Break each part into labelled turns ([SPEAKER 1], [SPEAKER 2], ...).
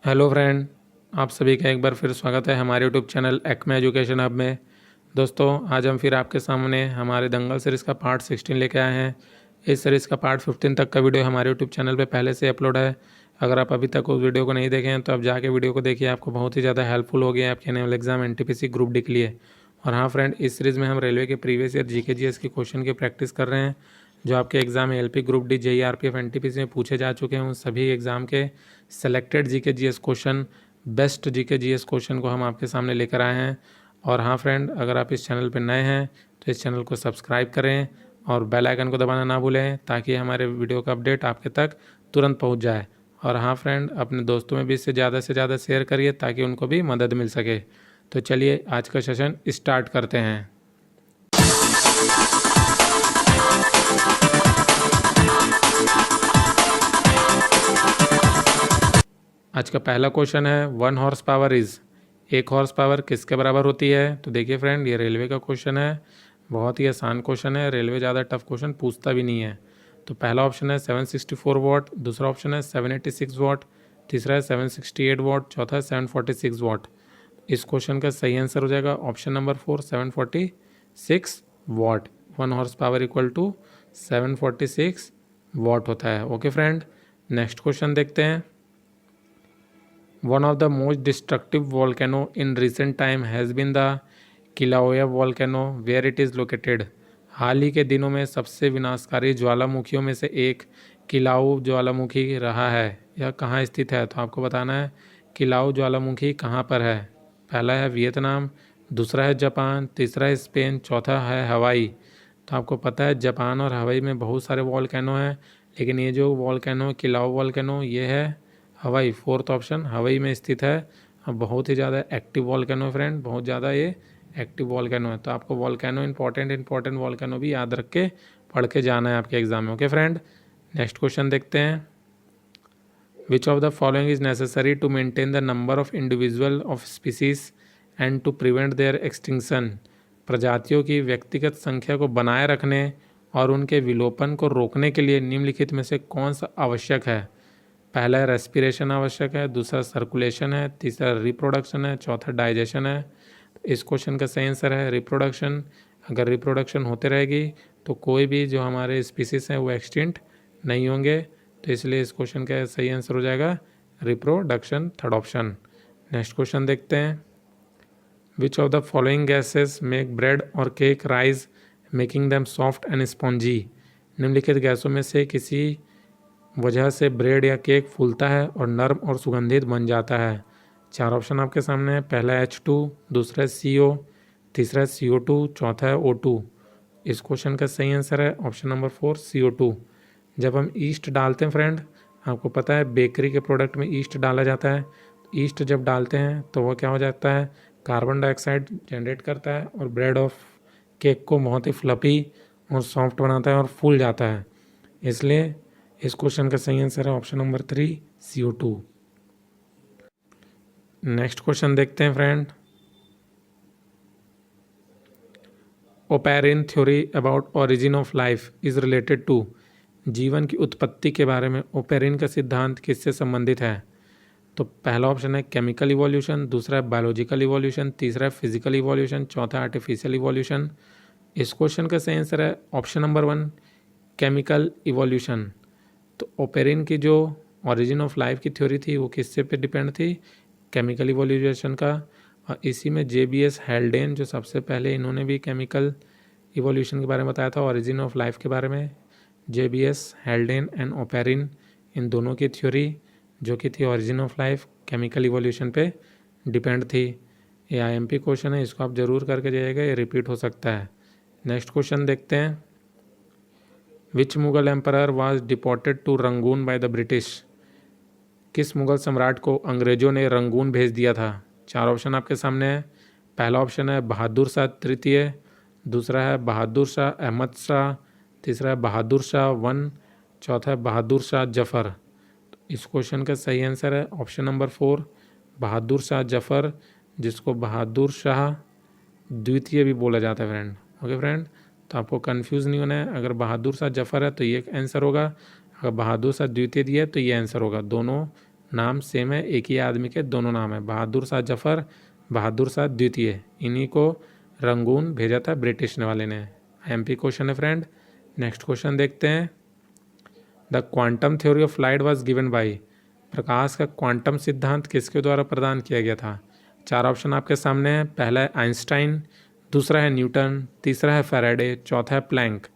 [SPEAKER 1] Hello friend, आप सभी का एक बार फिर स्वागत है हमारे YouTube channel Acme education hub में। दोस्तों, आज हम फिर आपके सामने हमारे दंगल सीरीज़ का पार्ट 16 लेके आए हैं। इस सीरीज़ का पार्ट 15 तक का वीडियो हमारे यूट्यूब चैनल पे पहले से अपलोड है। अगर आप अभी तक उस वीडियो को नहीं देखे हैं तो आप जाके वीडियो को देखिए, आपको बहुत ही ज़्यादा हेल्पफुल होगी आपके annual exam NTPC group D के लिए। और हाँ फ्रेंड, इस सीरीज़ में हम रेलवे के प्रीवियस ईयर जीके जीएस की क्वेश्चन की प्रैक्टिस कर रहे हैं, जो आपके exam LP group D JE RPF NTPC में पूछे जा चुके हैं। उन सभी एग्जाम के selected GK GS question, best GK GS question को हम आपके सामने लेकर आए हैं। और हाँ फ्रेंड, अगर आप इस चैनल पर नए हैं तो इस चैनल को सब्सक्राइब करें और बेल आइकन को दबाना ना भूलें, ताकि हमारे वीडियो का अपडेट आपके तक तुरंत पहुंच जाए। और हाँ फ्रेंड, अपने दोस्तों में भी इससे ज़्यादा शेयर करिए ताकि उनको भी मदद मिल सके। तो चलिए आज का सेशन स्टार्ट करते हैं। आज का पहला क्वेश्चन है 1 horse power is, 1 horse power किसके बराबर होती है। तो देखिए फ्रेंड, ये रेलवे का क्वेश्चन है, बहुत ही आसान क्वेश्चन है। रेलवे ज़्यादा टफ क्वेश्चन पूछता भी नहीं है। तो पहला ऑप्शन है 764 वाट, दूसरा ऑप्शन है 786 वाट, तीसरा है 768 वाट, चौथा है 746 वाट। इस क्वेश्चन का सही आंसर हो जाएगा option number 4, 746 watt. 1 horse power equal to 746 watt होता है। ओके फ्रेंड, नेक्स्ट क्वेश्चन देखते हैं। One of the most destructive volcano in recent time has been the Kilauea volcano, where it is located. हाल ही के दिनों में सबसे विनाशकारी ज्वालामुखियों में से एक किलाऊ ज्वालामुखी रहा है। यह कहाँ स्थित है? तो आपको बताना है किलाऊ ज्वालामुखी कहाँ पर है। पहला है वियतनाम, दूसरा है जापान, तीसरा है स्पेन, चौथा है हवाई। तो आपको पता है जापान और हवाई में बहुत सारे वॉल्केनो हैं, लेकिन ये जो वॉल्केनो किलाऊ वॉल्केनो ये है हवाई। फोर्थ ऑप्शन हवाई में स्थित है। अब बहुत ही ज़्यादा एक्टिव वॉल्केनो है फ्रेंड, बहुत ज़्यादा ये एक्टिव वॉल्केनो है। तो आपको वॉल्केनो इंपॉर्टेंट वॉल्केनो भी याद रख के पढ़ के जाना है आपके एग्जाम में। ओके फ्रेंड, नेक्स्ट क्वेश्चन देखते हैं। Which of the following is necessary to maintain the number of individual of species and to prevent their extinction. प्रजातियों की व्यक्तिगत संख्या को बनाए रखने और उनके विलोपन को रोकने के लिए निम्नलिखित में से कौन सा आवश्यक है। पहला है रेस्पिरेशन आवश्यक है, दूसरा सर्कुलेशन है, तीसरा रिप्रोडक्शन है, चौथा डाइजेशन है। इस क्वेश्चन का सही आंसर है रिप्रोडक्शन। अगर रिप्रोडक्शन होते रहेगी तो कोई भी जो हमारे स्पीसीज हैं वो एक्सटिंक्ट नहीं होंगे। तो इसलिए इस क्वेश्चन का सही आंसर हो जाएगा reproduction, third option. Next question देखते हैं। Which of the following gases make bread और cake rise making them soft and spongy. निम्नलिखित गैसों में से किसी वजह से ब्रेड या केक फूलता है और नरम और सुगंधित बन जाता है। चार ऑप्शन आपके सामने है। पहला है H2, दूसरा है CO, तीसरा है CO2, चौथा है O2। इस क्वेश्चन का सही आंसर है ऑप्शन नंबर 4, CO2। जब हम ईस्ट डालते हैं फ्रेंड, आपको पता है बेकरी के प्रोडक्ट में ईस्ट डाला जाता है। ईस्ट जब डालते हैं तो वह क्या हो जाता है, कार्बन डाइऑक्साइड जनरेट करता है और ब्रेड और केक को बहुत ही फ्लफी और सॉफ्ट बनाता है और फूल जाता है। इसलिए इस क्वेश्चन का सही आंसर है option number 3, CO2। Next question देखते हैं friend. Oparin theory about origin of life is related to. जीवन की उत्पत्ति के बारे में ओपेरिन का सिद्धांत किससे संबंधित है। तो पहला ऑप्शन है केमिकल इवोल्यूशन, दूसरा है बायोलॉजिकल इवोल्यूशन, तीसरा है फिजिकल इवोल्यूशन, चौथा आर्टिफिशियल इवोल्यूशन। इस क्वेश्चन का सही आंसर है ऑप्शन नंबर 1, केमिकल इवोल्यूशन। तो ओपेरिन की जो ओरिजिन ऑफ लाइफ की थ्योरी थी वो किससे पे डिपेंड थी, केमिकल इवोल्यूशन का। और इसी में JBS हेल्डेन जो सबसे पहले इन्होंने भी केमिकल इवोल्यूशन के बारे में बताया था, ओरिजिन ऑफ लाइफ के बारे में। JBS हेल्डेन एंड ओपेरिन, इन दोनों की थ्योरी जो कि थी origin of life, chemical evolution पे डिपेंड थी। ये IMP क्वेश्चन है, इसको आप ज़रूर करके जाइएगा, ये रिपीट हो सकता है। नेक्स्ट क्वेश्चन देखते हैं। Which Mughal emperor was deported to Rangoon by the British. किस मुगल सम्राट को अंग्रेजों ने रंगून भेज दिया था। चार ऑप्शन आपके सामने है। पहला ऑप्शन है बहादुर शाह तृतीय, दूसरा है बहादुर शाह अहमद शाह, तीसरा है बहादुर शाह 1, चौथा है बहादुर शाह जफ़र। तो इस क्वेश्चन का सही आंसर है ऑप्शन नंबर 4, बहादुर शाह जफ़र, जिसको बहादुर शाह द्वितीय भी बोला जाता है फ्रेंड। ओके फ्रेंड, तो आपको कंफ्यूज नहीं होना है। अगर बहादुर शाह जफ़र है तो ये आंसर होगा, अगर बहादुर शाह द्वितीय दिया है तो ये आंसर होगा। दोनों नाम सेम है, एक ही आदमी के दोनों नाम है, बहादुर शाह जफर, बहादुर शाह द्वितीय। इन्हीं को रंगून भेजा था ब्रिटिश वाले ने। एमपी क्वेश्चन है फ्रेंड। नेक्स्ट क्वेश्चन देखते हैं। The quantum theory of light was given by, प्रकाश का क्वांटम सिद्धांत किसके द्वारा प्रदान किया गया था? 4 ऑप्शन आपके सामने है। पहला है आइंस्टाइन, दूसरा है न्यूटन, तीसरा है फैराडे, चौथा है प्लैंक।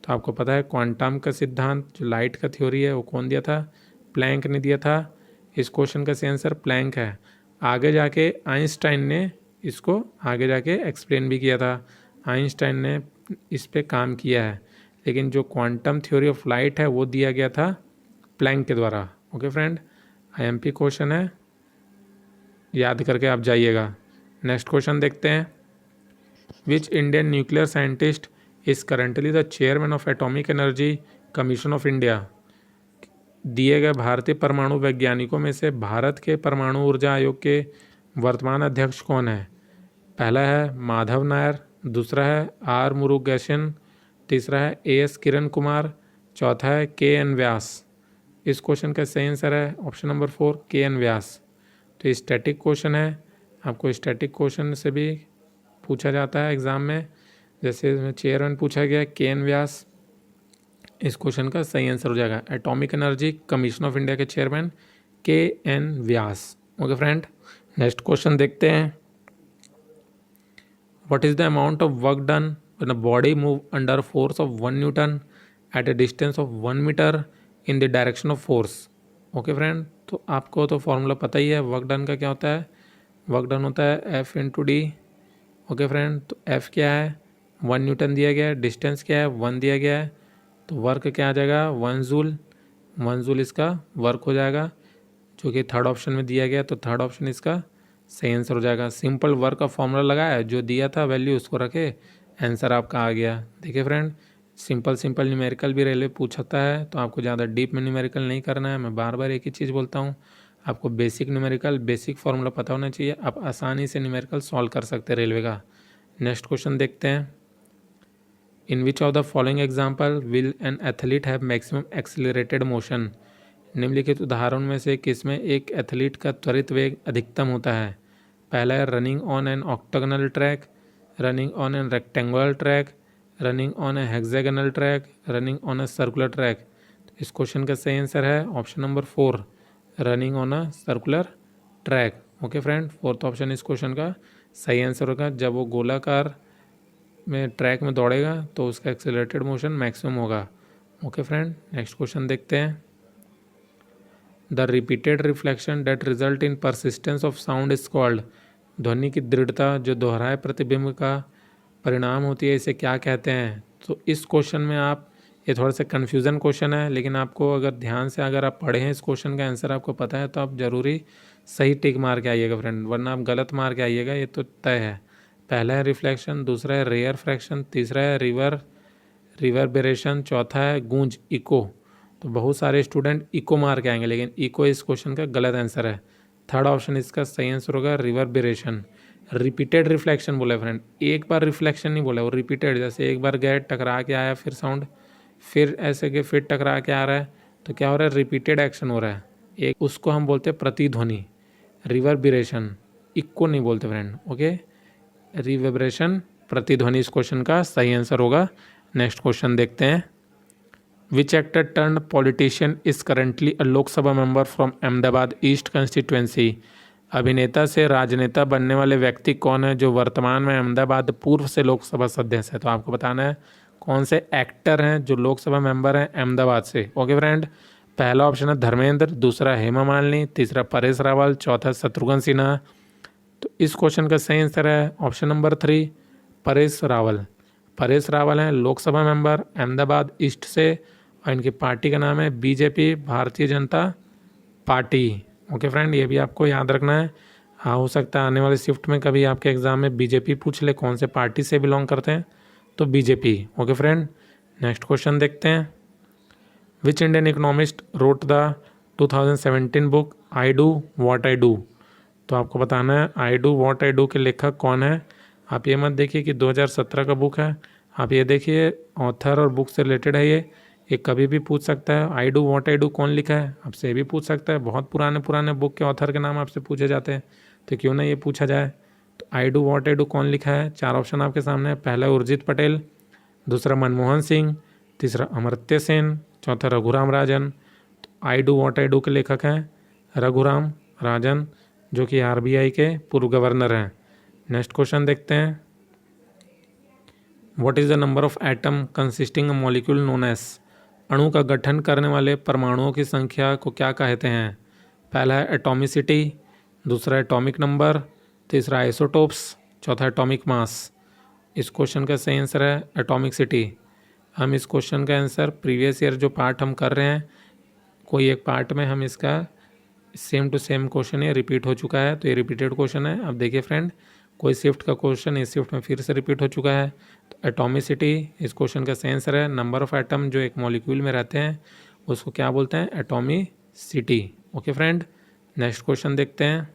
[SPEAKER 1] तो आपको पता है क्वांटम का सिद्धांत जो लाइट का थ्योरी है वो कौन दिया था? प्लैंक ने दिया था। इस क्वेश्चन का सही आंसर प्लैंक है। आगे जाके आइंस्टाइन ने इसको आगे जाके एक्सप्लेन भी किया था, आइंस्टाइन ने इस पे काम किया है, लेकिन जो क्वांटम थ्योरी ऑफ लाइट है वो दिया गया था प्लैंक के द्वारा। ओके फ्रेंड, आईएमपी क्वेश्चन है, याद करके आप जाइएगा। नेक्स्ट क्वेश्चन देखते हैं। Which Indian nuclear scientist is currently the chairman of atomic energy commission of India? दिए गए भारतीय परमाणु वैज्ञानिकों में से भारत के परमाणु ऊर्जा आयोग के वर्तमान अध्यक्ष कौन है? पहला है माधव नायर, दूसरा है आर मुरुगेशन, तीसरा है एएस किरण कुमार, चौथा है के.एन. व्यास। इस क्वेश्चन का सही आंसर है ऑप्शन नंबर 4 के.एन. व्यास। तो स्टैटिक क्वेश्चन है, आपको स्टैटिक क्वेश्चन से भी पूछा जाता है एग्जाम में, जैसे इसमें चेयरमैन पूछा गया के.एन. व्यास। इस क्वेश्चन का सही आंसर हो जाएगा atomic energy commission of India के chairman K N. Vyas. Okay friend, next question देखते हैं। What is the amount of work done when a body move under force of 1 newton at a distance of 1 metre in the direction of force? Okay friend, तो आपको तो formula पता ही है work done का क्या होता है। वर्क डन होता है F into D. Okay friend, तो एफ क्या है? 1 न्यूटन दिया गया है, डिस्टेंस क्या है? 1 दिया गया है, तो वर्क क्या आ जाएगा? 1 जूल। 1 जूल इसका वर्क हो जाएगा, जो कि थर्ड ऑप्शन में दिया गया, तो थर्ड ऑप्शन इसका सही आंसर हो जाएगा। सिंपल वर्क का फॉर्मूला लगाया, जो दिया था वैल्यू उसको रखे, आंसर आपका आ गया। देखिए फ्रेंड, सिंपल न्यूमेरिकल भी रेलवे पूछता है, तो आपको ज़्यादा डीप में न्यूमेरिकल नहीं करना है। मैं बार बार एक ही चीज़ बोलता हूँ, आपको बेसिक न्यूमेरिकल बेसिक फॉर्मूला पता होना चाहिए, आप आसानी से न्यूमेरिकल सॉल्व कर सकते हैं रेलवे का। नेक्स्ट क्वेश्चन देखते हैं। In which of the following example will an athlete have maximum accelerated motion? निम्नलिखित उदाहरण में से किसमें एक एथलीट का त्वरित वेग अधिकतम होता है? पहला है running on an octagonal track, running on an rectangular track, running on A hexagonal track, running on a circular track. इस क्वेश्चन का सही आंसर है option number 4 running on a circular track. Okay friend, fourth option इस question का सही answer होगा। जब वो गोलाकार में ट्रैक में दौड़ेगा तो उसका एक्सेलरेटेड मोशन मैक्सिमम होगा। ओके फ्रेंड, नेक्स्ट क्वेश्चन देखते हैं। The repeated reflection that result in persistence of sound is called? ध्वनि की दृढ़ता जो दोहराए प्रतिबिंब का परिणाम होती है, इसे क्या कहते हैं? तो इस क्वेश्चन में आप, ये थोड़ा सा कन्फ्यूज़न क्वेश्चन है, लेकिन आपको अगर ध्यान से अगर आप पढ़े हैं इस क्वेश्चन का आंसर आपको पता है, तो आप ज़रूरी सही टिक मार के आइएगा फ्रेंड, वरना आप गलत मार के आइएगा, ये तो तय है। पहला है रिफ्लेक्शन, दूसरा है रेयर फ्रैक्शन, तीसरा है रिवर्बरेशन, चौथा है गूंज इको। तो बहुत सारे स्टूडेंट इको मार के आएंगे, लेकिन इको इस क्वेश्चन का गलत आंसर है। थर्ड ऑप्शन इसका सही आंसर होगा रिवर्बरेशन। रिपीटेड रिफ्लेक्शन बोला है फ्रेंड, एक बार रिफ्लेक्शन नहीं बोला, वो रिपीटेड, जैसे एक बार गए टकरा के आया फिर साउंड, फिर ऐसे के फिर टकरा के आ रहा है, तो क्या हो रहा है? रिपीटेड एक्शन हो रहा है। एक उसको हम बोलते हैं प्रतिध्वनि, रिवर्बरेशन, इको नहीं बोलते फ्रेंड। ओके, रिवर्बरेशन, प्रतिध्वनि इस क्वेश्चन का सही आंसर होगा। नेक्स्ट क्वेश्चन देखते हैं। Which actor turn politician is currently a Lok Sabha member from Ahmedabad east constituency? अभिनेता से राजनेता बनने वाले व्यक्ति कौन है जो वर्तमान में अहमदाबाद पूर्व से लोकसभा सदस्य है? तो आपको बताना है कौन से एक्टर हैं जो लोकसभा मेंबर हैं अहमदाबाद से। ओके फ्रेंड, पहला ऑप्शन है धर्मेंद्र, दूसरा हेमा मालिनी, तीसरा परेश रावल, चौथा शत्रुघ्न सिन्हा। तो इस क्वेश्चन का सही आंसर है ऑप्शन नंबर 3 परेश रावल। परेश रावल हैं लोकसभा मेंबर अहमदाबाद ईस्ट से, और इनकी पार्टी का नाम है BJP, Bharatiya Janata party. Okay friend, ये भी आपको याद रखना है। हाँ, हो सकता है आने वाले शिफ्ट में कभी आपके एग्जाम में बीजेपी पूछ ले कौन से पार्टी से बिलोंग करते हैं, तो BJP. Okay friend, next question देखते हैं। Which Indian economist wrote the 2017 book I do what I do? तो आपको बताना है I do what I do के लेखक कौन है। आप ये मत देखिए कि 2017 का बुक है, आप ये देखिए ऑथर और बुक से रिलेटेड है ये। ये कभी भी पूछ सकता है। I do what I do कौन लिखा है, आपसे ये भी पूछ सकता है। बहुत पुराने पुराने बुक के ऑथर के नाम आपसे पूछे जाते हैं, तो क्यों ना ये पूछा जाए। तो I do what I do कौन लिखा है, 4 ऑप्शन आपके सामने है। पहला उर्जित पटेल, दूसरा मनमोहन सिंह, तीसरा अमर्त्य सेन, चौथा रघुराम राजन। तो I do what I do के लेखक हैं रघुराम राजन, जो कि आरबीआई के पूर्व गवर्नर हैं। नेक्स्ट क्वेश्चन देखते हैं। What is the number of atom consisting a molecule known as, अणु का गठन करने वाले परमाणुओं की संख्या को क्या कहते हैं। पहला है एटॉमिसिटी, दूसरा एटॉमिक नंबर, तीसरा आइसोटोप्स, चौथा एटॉमिक मास। इस क्वेश्चन का सही आंसर है एटॉमिसिटी। हम इस क्वेश्चन का आंसर प्रीवियस ईयर जो पार्ट हम कर रहे हैं, कोई एक पार्ट में हम इसका सेम टू सेम क्वेश्चन ये रिपीट हो चुका है, तो ये रिपीटेड क्वेश्चन है। अब देखिए फ्रेंड, कोई शिफ्ट का क्वेश्चन इस शिफ्ट में फिर से रिपीट हो चुका है। तो एटॉमिसिटी इस क्वेश्चन का सही आंसर है। नंबर ऑफ एटम जो एक मॉलिक्यूल में रहते हैं उसको क्या बोलते हैं, atomicity. Okay friend, next question देखते हैं।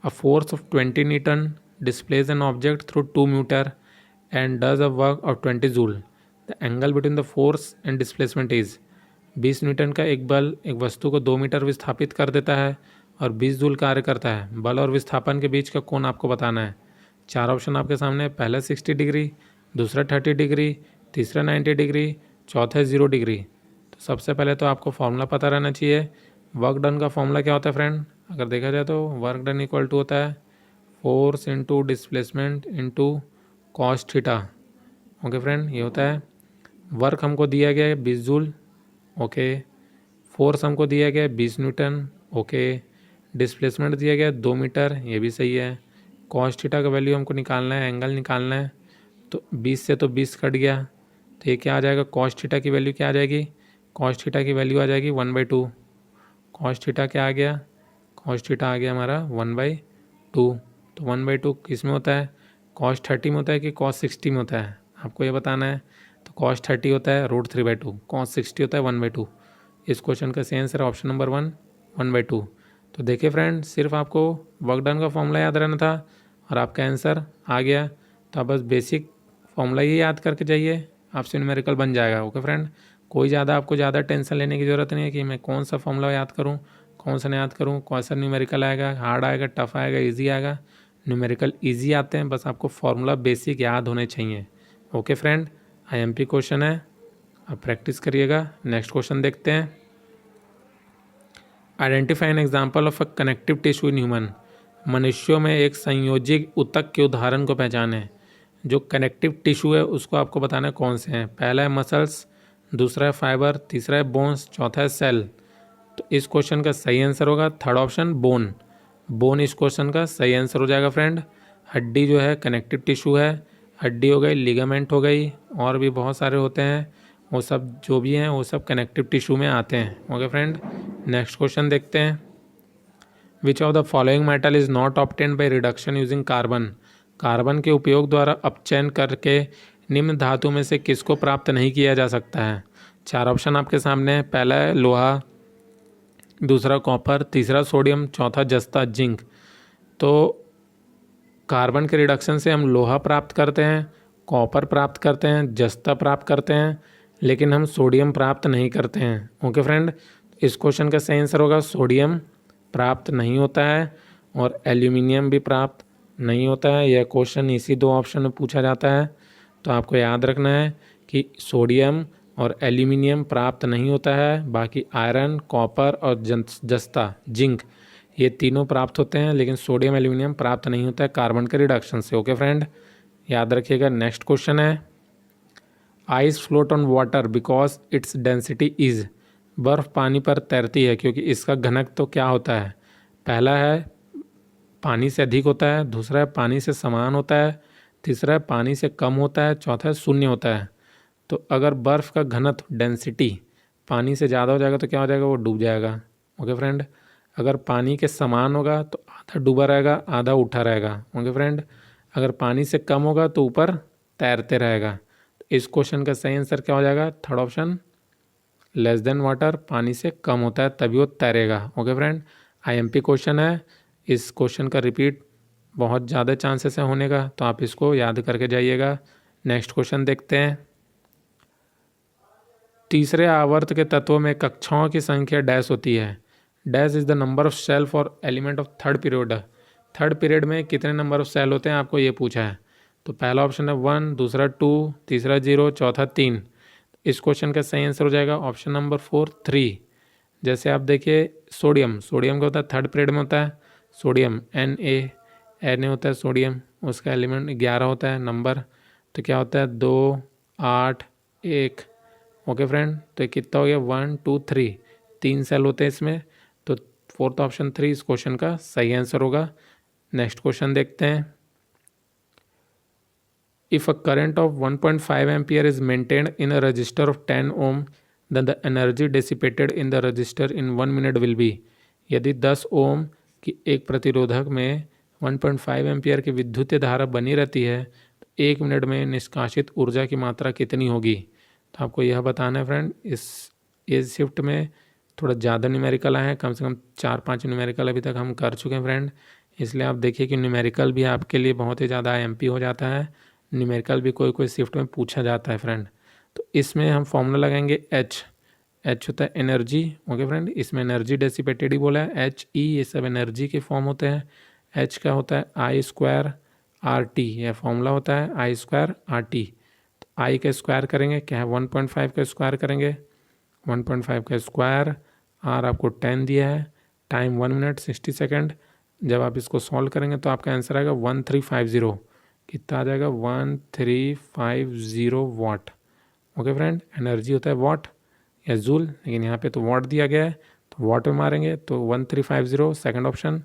[SPEAKER 1] A force of 20 newton displaces an object through 2 metre and does a work of 20 joule. The angle between the force and displacement is. 20 newton का एक बल एक वस्तु को 2 मीटर विस्थापित कर देता है और 20 जूल कार्य करता है। बल और विस्थापन के बीच का कोण आपको बताना है। 4 ऑप्शन आपके सामने, पहला 60 डिग्री, दूसरा 30 डिग्री, तीसरा 90 डिग्री, चौथा 0 डिग्री। तो सबसे पहले तो आपको फॉर्मूला पता रहना चाहिए। वर्क डन का फॉर्मूला क्या होता है फ्रेंड, अगर देखा जाए तो वर्क डन इक्वल टू होता है force into displacement into cos theta. Okay friend, ये होता है। वर्क हमको दिया गया है 20 जूल, ओके। फोर्स हमको दिया गया है 20 न्यूटन, ओके। डिस्प्लेसमेंट दिया गया है 2 मीटर, ये भी सही है। कॉस थीटा का वैल्यू हमको निकालना है, एंगल निकालना है। तो 20 से तो 20 कट गया, तो ये क्या आ जाएगा, कॉस थीटा की वैल्यू क्या आ जाएगी, कॉस थीटा की वैल्यू आ जाएगी 1/2। कॉस थीटा क्या आ गया, कॉस थीटा आ गया हमारा 1/2। तो 1/2 किस में होता है, कॉस 30 में होता है कि कॉस 60 में होता है, आपको ये बताना है। तो कॉस 30 होता है √3/2, कॉस 60 होता है 1/2। इस क्वेश्चन का सही आंसर ऑप्शन नंबर 1, 1/2। तो देखिए फ्रेंड, सिर्फ आपको वर्क डन का फॉर्मूला याद रहना था और आपका आंसर आ गया। तो आप बस बेसिक फॉर्मूला ही याद करके जाइए, आपसे न्यूमेरिकल बन जाएगा। ओके फ्रेंड, कोई आपको ज़्यादा टेंशन लेने की ज़रूरत नहीं है कि मैं कौन सा फॉर्मूला याद करूँ, कौन सा नहीं याद करूँ, कौन सा न्यूमेरिकल आएगा, हार्ड आएगा, टफ आएगा, ईजी आएगा। न्यूमेरिकल ईजी आते हैं, बस आपको फॉर्मूला बेसिक याद होने चाहिए। ओके फ्रेंड, IMP क्वेश्चन है, आप प्रैक्टिस करिएगा। नेक्स्ट क्वेश्चन देखते हैं। Identify an example of a connective tissue in human. मनुष्यों में एक संयोजी ऊतक के उदाहरण को पहचानें। जो कनेक्टिव टिश्यू है उसको आपको बताना है कौन से हैं। पहला है मसल्स, दूसरा है फाइबर, तीसरा है बोन्स, चौथा है सेल। तो इस क्वेश्चन का सही आंसर होगा थर्ड ऑप्शन बोन। बोन इस क्वेश्चन का सही आंसर हो जाएगा फ्रेंड। हड्डी जो है कनेक्टिव टिश्यू है, हड्डी हो गई, लिगामेंट हो गई, और भी बहुत सारे होते हैं, वो सब जो भी हैं वो सब कनेक्टिव टिश्यू में आते हैं। ओके फ्रेंड, नेक्स्ट क्वेश्चन देखते हैं। Which of the following metal is not obtained by reduction using carbon. Carbon के उपयोग द्वारा अपचयन करके निम्न धातु में से किसको प्राप्त नहीं किया जा सकता है। 4 ऑप्शन आपके सामने है। पहला है लोहा, दूसरा कॉपर, तीसरा सोडियम, चौथा जस्ता जिंक। तो कार्बन के रिडक्शन से हम लोहा प्राप्त करते हैं, कॉपर प्राप्त करते हैं, जस्ता प्राप्त करते हैं, लेकिन हम सोडियम प्राप्त नहीं करते हैं। ओके फ्रेंड, इस क्वेश्चन का सही आंसर होगा सोडियम प्राप्त नहीं होता है और एल्यूमिनियम भी प्राप्त नहीं होता है। यह क्वेश्चन इसी 2 ऑप्शन में पूछा जाता है, तो आपको याद रखना है कि सोडियम और एल्यूमिनियम प्राप्त नहीं होता है। बाकी आयरन, कॉपर और जस्ता जिंक ये तीनों प्राप्त होते हैं, लेकिन सोडियम एल्यूमिनियम प्राप्त नहीं होता है कार्बन के रिडक्शन से। ओके फ्रेंड, याद रखिएगा। नेक्स्ट क्वेश्चन है। Ice float on water because its density is. बर्फ़ पानी पर तैरती है क्योंकि इसका घनत्व तो क्या होता है। पहला है पानी से अधिक होता है, दूसरा है पानी से समान होता है, तीसरा है पानी से कम होता है, चौथा है शून्य होता है। तो अगर बर्फ़ का घनत्व डेंसिटी पानी से ज़्यादा हो जाएगा तो क्या हो जाएगा, वो डूब जाएगा। ओके फ्रेंड, अगर पानी के समान होगा तो आधा डूबा रहेगा, आधा उठा रहेगा। ओके फ्रेंड, अगर पानी से कम होगा तो ऊपर तैरते रहेगा। इस क्वेश्चन का सही आंसर क्या हो जाएगा, third option less than water, पानी से कम होता है तभी वो तैरेगा। ओके फ्रेंड, IMP क्वेश्चन है। इस क्वेश्चन का रिपीट बहुत ज़्यादा चांसेस है होने का, तो आप इसको याद करके जाइएगा। नेक्स्ट क्वेश्चन देखते हैं। तीसरे आवर्त के तत्वों में कक्षाओं की संख्या डैश होती है। Dash is the number of cell for element of third period. Third period में कितने नंबर ऑफ सेल होते हैं आपको ये पूछा है। तो पहला ऑप्शन है 1, दूसरा 2, तीसरा 0, चौथा 3। इस क्वेश्चन का सही आंसर हो जाएगा ऑप्शन नंबर 4, 3। जैसे आप देखिए सोडियम, सोडियम का होता है थर्ड पीरियड में होता है सोडियम Na होता है सोडियम, उसका एलिमेंट 11 होता है नंबर। तो क्या होता है 2, 8, 1। ओके फ्रेंड, तो ये कितना हो गया 1, 2, 3, 3 सेल होते हैं इसमें। तो फोर्थ ऑप्शन 3 इस क्वेश्चन का सही आंसर होगा। नेक्स्ट क्वेश्चन देखते हैं। If a current of 1.5 ampere is maintained in a resistor of 10 ohm then the energy dissipated in the resistor in 1 minute will be. यदि 10 ओम की एक प्रतिरोधक में 1.5 एम्पियर की विद्युत धारा बनी रहती है तो 1 मिनट में निष्कासित ऊर्जा की मात्रा कितनी होगी। तो आपको यह बताना है फ्रेंड। इस शिफ्ट में थोड़ा ज़्यादा न्यूमेरिकल आए हैं, कम से कम 4-5 न्यूमेरिकल अभी तक हम कर चुके हैं फ्रेंड। इसलिए आप देखिए कि न्यूमेरिकल भी आपके लिए बहुत ही ज़्यादा एमपी हो जाता है। न्यूमेरिकल भी कोई कोई शिफ्ट में पूछा जाता है फ्रेंड। तो इसमें हम फॉर्मूला लगाएंगे एच होता है एनर्जी। ओके फ्रेंड, इसमें एनर्जी डेसिपेटेड ही बोला है, HE ये सब एनर्जी के फॉर्म होते हैं। एच का होता है I² RT, यह फॉर्मूला होता है I² RT। तो आई का स्क्वायर करेंगे क्या है 1.5 का स्क्वायर करेंगे 1.5 का स्क्वायर, आर आपको 10 दिया है, टाइम 1 मिनट 60 सेकेंड। जब आप इसको सॉल्व करेंगे तो आपका आंसर आएगा 1350। कितना आ जाएगा 1350 वाट। ओके फ्रेंड, एनर्जी होता है वाट या जूल, लेकिन यहाँ पे तो वाट दिया गया है तो वाट में मारेंगे तो 1350 सेकंड ऑप्शन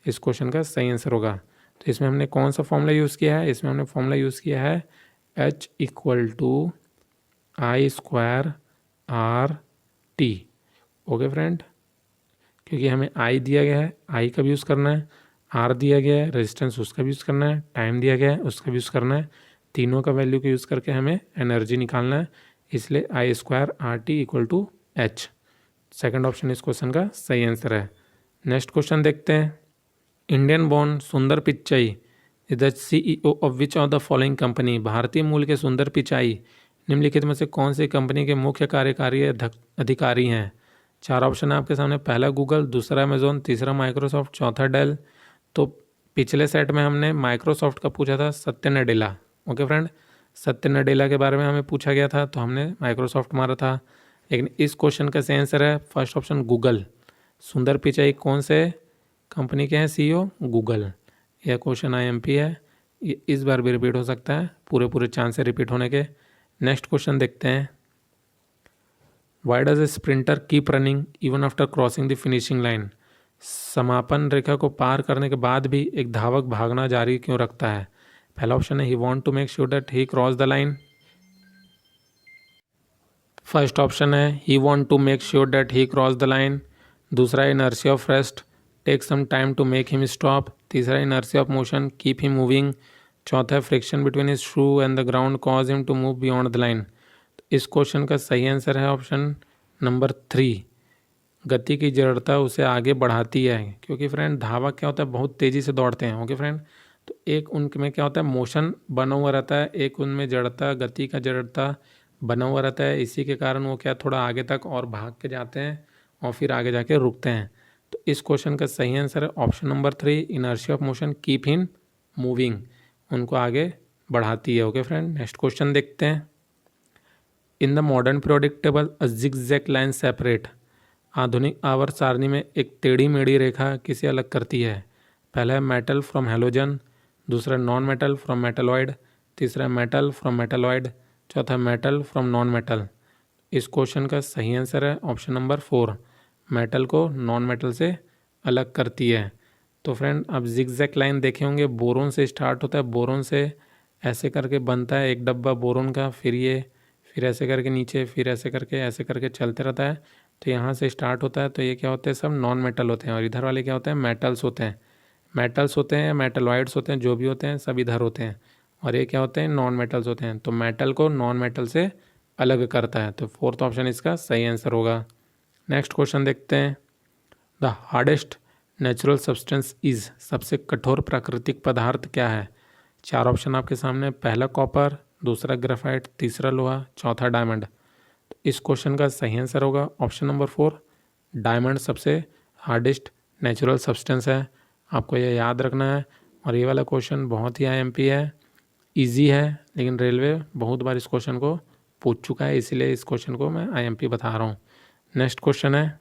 [SPEAKER 1] इस क्वेश्चन का सही आंसर होगा। तो इसमें हमने कौन सा फॉर्मूला यूज़ किया है, इसमें हमने फॉर्मूला यूज़ किया है H = I² RT। Okay friend, क्योंकि हमें I दिया गया है, I का भी यूज़ करना है, R दिया गया है रेजिस्टेंस उसका भी यूज़ करना है, टाइम दिया गया है उसका भी यूज़ करना है। तीनों का वैल्यू को यूज़ करके हमें एनर्जी निकालना है, इसलिए I² RT = H। Second option इस क्वेश्चन का सही आंसर है। नेक्स्ट क्वेश्चन देखते हैं। इंडियन बॉर्न सुंदर Pichai is the CEO of which of the following company. भारतीय मूल के सुंदर पिचाई निम्नलिखित में से कौन सी कंपनी के मुख्य कार्यकारी अधिकारी हैं। 4 ऑप्शन है आपके सामने, पहला गूगल, दूसरा अमेजोन, तीसरा माइक्रोसॉफ्ट, चौथा डेल। तो पिछले सेट में हमने माइक्रोसॉफ्ट का पूछा था सत्य नडेला। ओके फ्रेंड, सत्य नडेला के बारे में हमें पूछा गया था तो हमने माइक्रोसॉफ्ट मारा था। लेकिन इस क्वेश्चन का सही आंसर है फर्स्ट ऑप्शन गूगल। सुंदर पिचाई कौन से कंपनी के हैं CEO? गूगल। यह क्वेश्चन IMP है, ये इस बार भी रिपीट हो सकता है, पूरे चांस है रिपीट होने के। नेक्स्ट क्वेश्चन देखते हैं। Why does a sprinter keep running even after crossing the finishing line. समापन रेखा को पार करने के बाद भी एक धावक भागना जारी क्यों रखता है। पहला ऑप्शन है he want to make sure that he cross the line. First option है he want to make sure that he cross the line. दूसरा inertia of rest, take some time to make him stop. तीसरा inertia of motion, keep him moving. चौथा friction between his shoe and the ground cause him to move beyond the line. इस question का सही answer है option number 3। गति की जड़ता उसे आगे बढ़ाती है, क्योंकि फ्रेंड धावक क्या होता है बहुत तेज़ी से दौड़ते हैं। ओके फ्रेंड, तो एक उनमें क्या होता है मोशन बना हुआ रहता है, एक उनमें जड़ता, गति का जड़ता बना हुआ रहता है। इसी के कारण वो क्या थोड़ा आगे तक और भाग के जाते हैं और फिर आगे जाके रुकते हैं। तो इस क्वेश्चन का सही आंसर है option number 3, inertia of motion keep him moving, उनको आगे बढ़ाती है। ओके फ्रेंड, नेक्स्ट क्वेश्चन देखते हैं। In the modern periodic table a zigzag line separate. आधुनिक आवर्त सारणी में एक टेढ़ी मेढ़ी रेखा किसे अलग करती है। पहला है मेटल फ्रॉम हेलोजन, दूसरा नॉन मेटल फ्रॉम मेटलॉइड, तीसरा मेटल फ्रॉम मेटलॉइड, चौथा मेटल फ्रॉम नॉन मेटल। इस क्वेश्चन का सही आंसर है ऑप्शन नंबर 4, मेटल को नॉन मेटल से अलग करती है। तो फ्रेंड आप जिगजैग लाइन देखे होंगे, बोरोन से स्टार्ट होता है, बोरोन से ऐसे करके बनता है एक डब्बा बोरोन का, फिर ऐसे करके नीचे, फिर ऐसे करके चलते रहता है। तो यहाँ से स्टार्ट होता है, तो ये क्या होते हैं सब नॉन मेटल होते हैं, और इधर वाले क्या होते हैं मेटल्स होते हैं। मेटल्स होते हैं, मेटलॉइड्स होते हैं, जो भी होते हैं सब इधर होते हैं, और ये क्या होते हैं नॉन मेटल्स होते हैं। तो मेटल को नॉन मेटल से अलग करता है, तो फोर्थ ऑप्शन इसका सही आंसर होगा। नेक्स्ट क्वेश्चन देखते हैं। The hardest natural substance is, सबसे कठोर प्राकृतिक पदार्थ क्या है। 4 ऑप्शन आपके सामने, पहला कॉपर, दूसरा ग्रेफाइट, तीसरा लोहा, चौथा डायमंड। इस क्वेश्चन का सही आंसर होगा ऑप्शन नंबर 4, डायमंड सबसे हार्डेस्ट नेचुरल सब्सटेंस है। आपको ये याद रखना है। और ये वाला क्वेश्चन बहुत ही आईएमपी है, इजी है, लेकिन रेलवे बहुत बार इस क्वेश्चन को पूछ चुका है, इसीलिए इस क्वेश्चन को मैं आईएमपी बता रहा हूँ। नेक्स्ट क्वेश्चन है,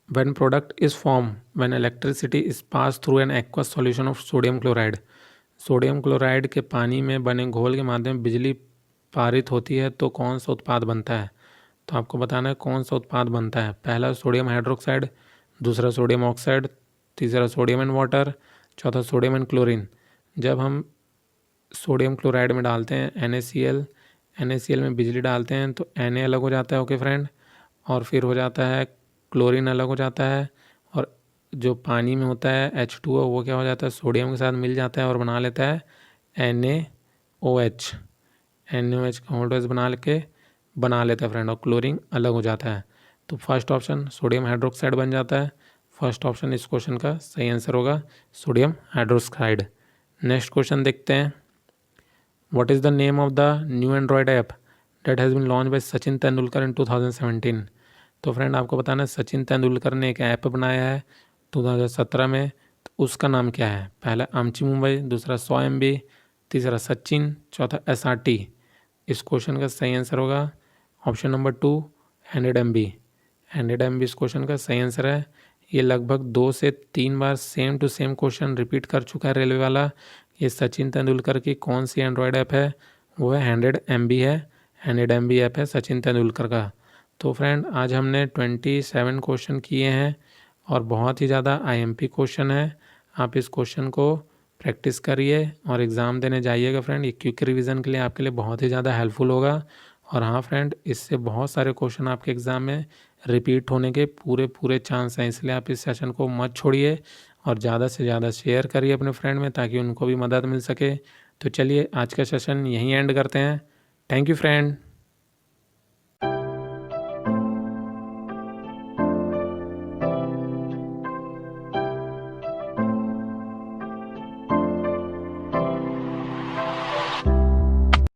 [SPEAKER 1] when product is form when electricity is pass through an aqueous solution of sodium chloride. Sodium chloride के पानी में बने घोल के माध्यम बिजली पारित होती है तो कौन सा उत्पाद बनता है। तो आपको बताना है कौन सा उत्पाद बनता है। पहला सोडियम हाइड्रोक्साइड, दूसरा सोडियम ऑक्साइड, तीसरा सोडियम एंड वाटर, चौथा सोडियम एंड क्लोरीन। जब हम सोडियम क्लोराइड में डालते हैं NaCl में बिजली डालते हैं तो Na अलग हो जाता है, ओके फ्रेंड, और फिर हो जाता है क्लोरीन अलग हो जाता है, और जो पानी में होता है H2O वो क्या हो जाता है, सोडियम के साथ मिल जाता है और बना लेता है NaOH। NaOH का होल्डर्स बना लेता है फ्रेंड, और क्लोरीन अलग हो जाता है। तो फर्स्ट ऑप्शन सोडियम हाइड्रोक्साइड बन जाता है। फर्स्ट ऑप्शन इस क्वेश्चन का सही आंसर होगा सोडियम हाइड्रोक्साइड। नेक्स्ट क्वेश्चन देखते हैं, what is the name of the new Android app that has been launch by Sachin Tendulkar in 2017। तो फ्रेंड आपको बताना है सचिन तेंदुलकर ने एक ऐप बनाया है 2017 में, तो उसका नाम क्या है। पहला आमची मुंबई, दूसरा 100 MB, तीसरा सचिन, चौथा SRT। इस क्वेश्चन का सही आंसर होगा ऑप्शन नंबर 2, 100 MB। 100 MB इस क्वेश्चन का सही आंसर है। ये लगभग 2 से 3 बार same to same question repeat कर चुका है रेलवे वाला। ये सचिन तेंदुलकर की कौन सी एंड्रॉयड ऐप है, वो है 100 MB है। 100 MB ऐप है सचिन तेंदुलकर का। तो फ्रेंड आज हमने 27 क्वेश्चन किए हैं और बहुत ही ज़्यादा IMP क्वेश्चन है। आप इस क्वेश्चन को प्रैक्टिस करिए और एग्ज़ाम देने जाइएगा फ्रेंड। ये क्विक रिवीजन के लिए आपके लिए बहुत ही ज़्यादा हेल्पफुल होगा। और हाँ फ्रेंड, इससे बहुत सारे क्वेश्चन आपके एग्ज़ाम में रिपीट होने के पूरे चांस हैं, इसलिए आप इस सेशन को मत छोड़िए और ज़्यादा से ज़्यादा शेयर करिए अपने फ्रेंड में ताकि उनको भी मदद मिल सके। तो चलिए आज का सेशन यहीं एंड करते हैं। Thank you friend.